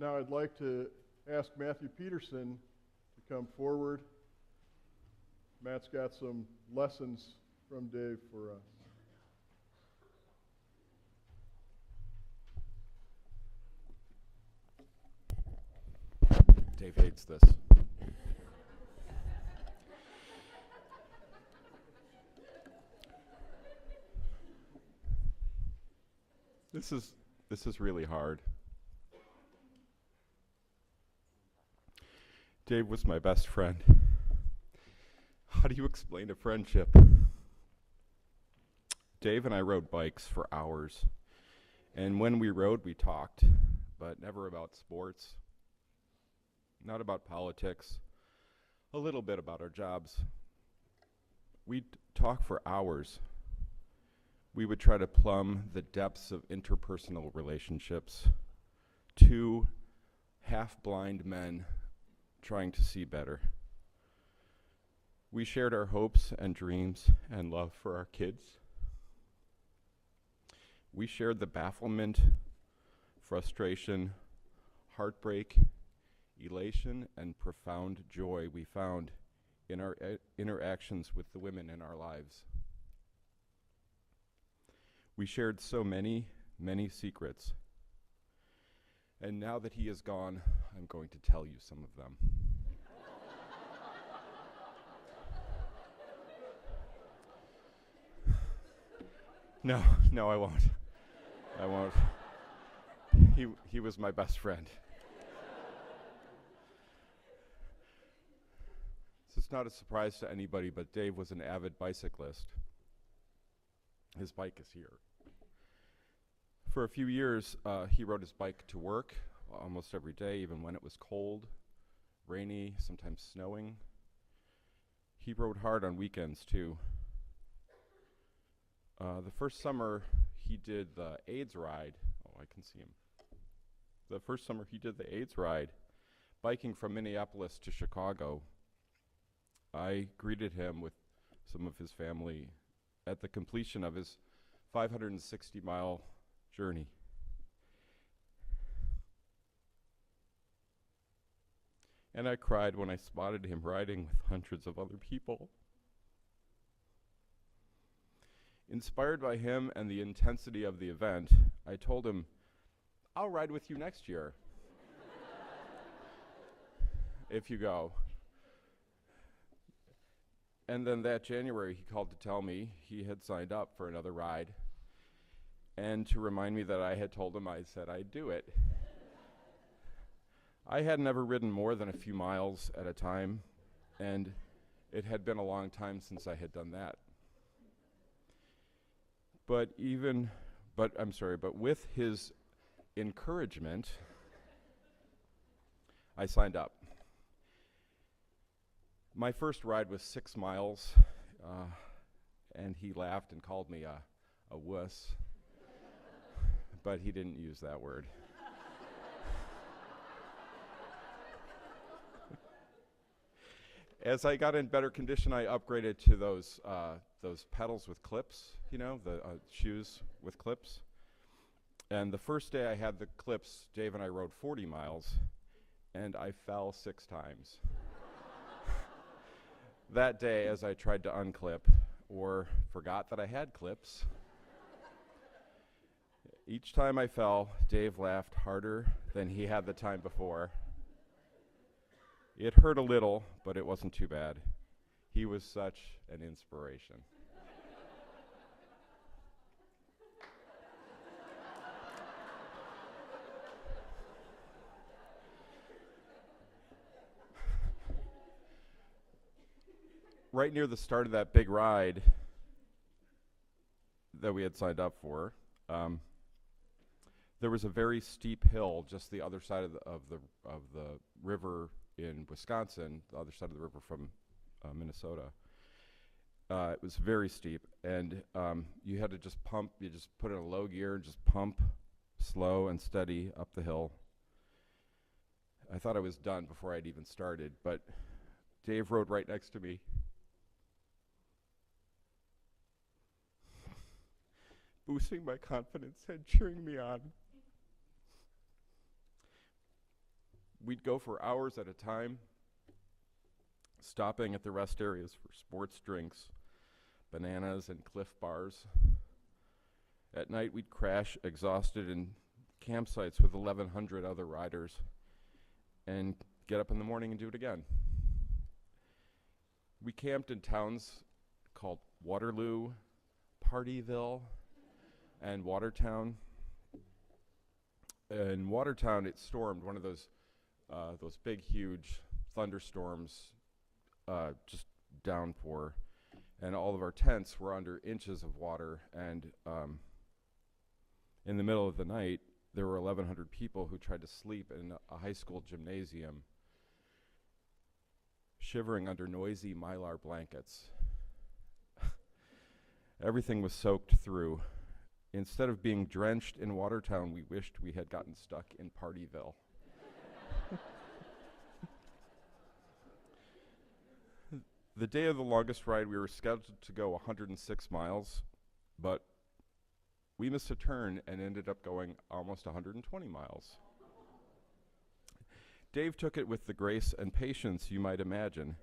Now I'd like to ask Matthew Peterson to come forward. Matt's got some lessons from Dave for us. Dave hates this. This is really hard. Dave was my best friend. How do you explain a friendship? Dave and I rode bikes for hours. And when we rode, we talked, but never about sports, not about politics, a little bit about our jobs. We'd talk for hours. We would try to plumb the depths of interpersonal relationships. Two half-blind men trying to see better. We shared our hopes and dreams and love for our kids. We shared the bafflement, frustration, heartbreak, elation, and profound joy we found in our interactions with the women in our lives. We shared so many, many secrets. And now that he is gone, I'm going to tell you some of them. No, I won't. I won't. He was my best friend. This is not a surprise to anybody, but Dave was an avid bicyclist. His bike is here. For a few years, he rode his bike to work almost every day, even when it was cold, rainy, sometimes snowing. He rode hard on weekends, too. The first summer, he did the AIDS ride. Oh, I can see him. The first summer, he did the AIDS ride, biking from Minneapolis to Chicago. I greeted him with some of his family at the completion of his 560-mile journey. And I cried when I spotted him riding with hundreds of other people. Inspired by him and the intensity of the event, I told him, I'll ride with you next year if you go. And then that January, he called to tell me he had signed up for another ride. And to remind me that I had told him, I said I'd do it. I had never ridden more than a few miles at a time, and it had been a long time since I had done that. But with his encouragement, I signed up. My first ride was 6 miles, and he laughed and called me a wuss, but he didn't use that word. As I got in better condition, I upgraded to those pedals with clips, the shoes with clips. And the first day I had the clips, Dave and I rode 40 miles, and I fell 6 times. That day, as I tried to unclip, or forgot that I had clips, each time I fell, Dave laughed harder than he had the time before. It hurt a little, but it wasn't too bad. He was such an inspiration. Right near the start of that big ride that we had signed up for, there was a very steep hill just the other side of the river in Wisconsin, the other side of the river from Minnesota. It was very steep, and you had to just pump. You just put in a low gear and just pump slow and steady up the hill. I thought I was done before I'd even started, but Dave rode right next to me. Boosting my confidence and cheering me on. We'd go for hours at a time, stopping at the rest areas for sports drinks, bananas, and Cliff Bars. At night, we'd crash exhausted in campsites with 1,100 other riders and get up in the morning and do it again. We camped in towns called Waterloo, Partyville, and Watertown. In Watertown, it stormed one of those big, huge thunderstorms, just downpour, and all of our tents were under inches of water. And in the middle of the night, there were 1,100 people who tried to sleep in a high school gymnasium, shivering under noisy Mylar blankets. Everything was soaked through. Instead of being drenched in Watertown, we wished we had gotten stuck in Partyville. The day of the longest ride, we were scheduled to go 106 miles, but we missed a turn and ended up going almost 120 miles. Dave took it with the grace and patience you might imagine.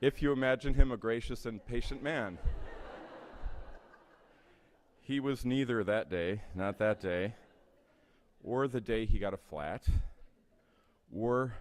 If you imagine him a gracious and patient man. He was neither that day, not that day, or the day he got a flat, or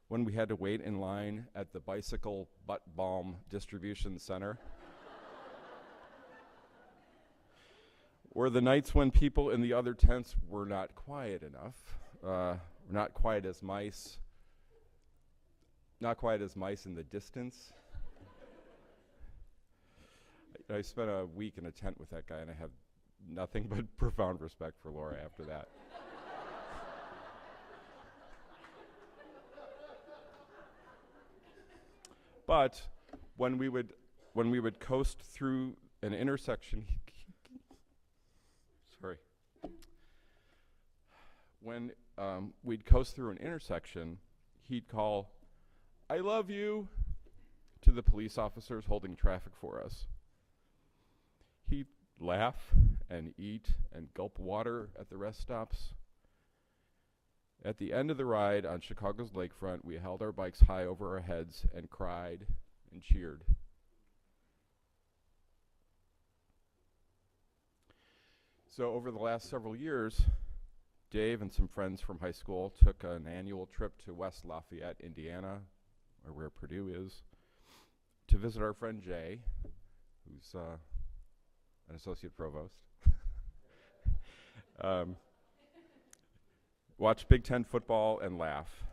when we had to wait in line at the bicycle butt balm distribution center, or the nights when people in the other tents were not quiet enough, not quiet as mice in the distance. I spent a week in a tent with that guy, and I have nothing but profound respect for Laura after that. But when we would coast through an intersection, when we'd coast through an intersection, he'd call, "I love you," to the police officers holding traffic for us. He'd laugh and eat and gulp water at the rest stops. At the end of the ride on Chicago's lakefront, we held our bikes high over our heads and cried and cheered. So over the last several years, Dave and some friends from high school took an annual trip to West Lafayette, Indiana, or where Purdue is, to visit our friend Jay, who's an associate provost. Watch Big Ten football and laugh.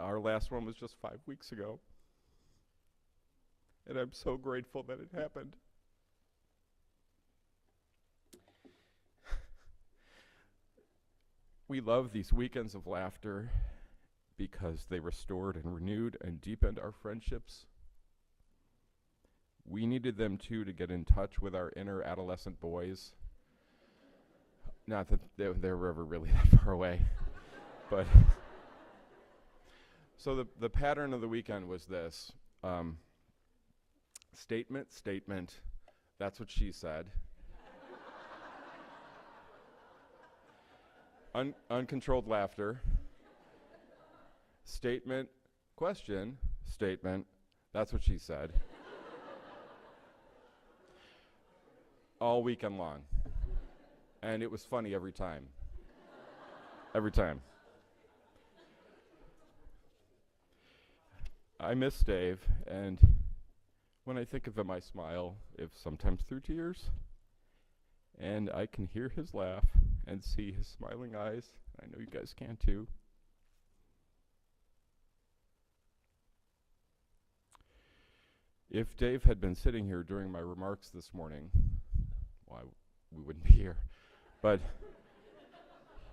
Our last one was just 5 weeks ago, and I'm so grateful that it happened. We love these weekends of laughter because they restored and renewed and deepened our friendships. We needed them too to get in touch with our inner adolescent boys. Not that they were ever really that far away, but so the pattern of the weekend was this: statement. That's what she said. Uncontrolled laughter. Statement, question, statement. That's what she said. All weekend long. And it was funny every time. Every time. I miss Dave, and when I think of him, I smile, if sometimes through tears. And I can hear his laugh and see his smiling eyes. I know you guys can too. If Dave had been sitting here during my remarks this morning, well, we wouldn't be here. But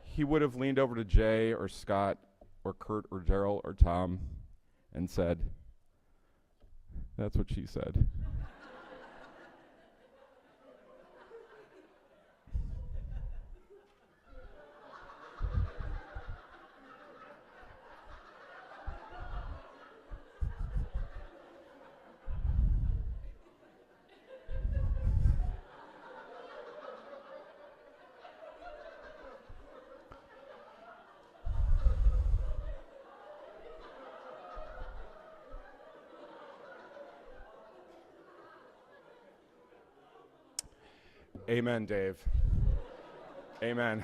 he would have leaned over to Jay or Scott or Kurt or Daryl or Tom and said, "That's what she said." Amen, Dave. Amen.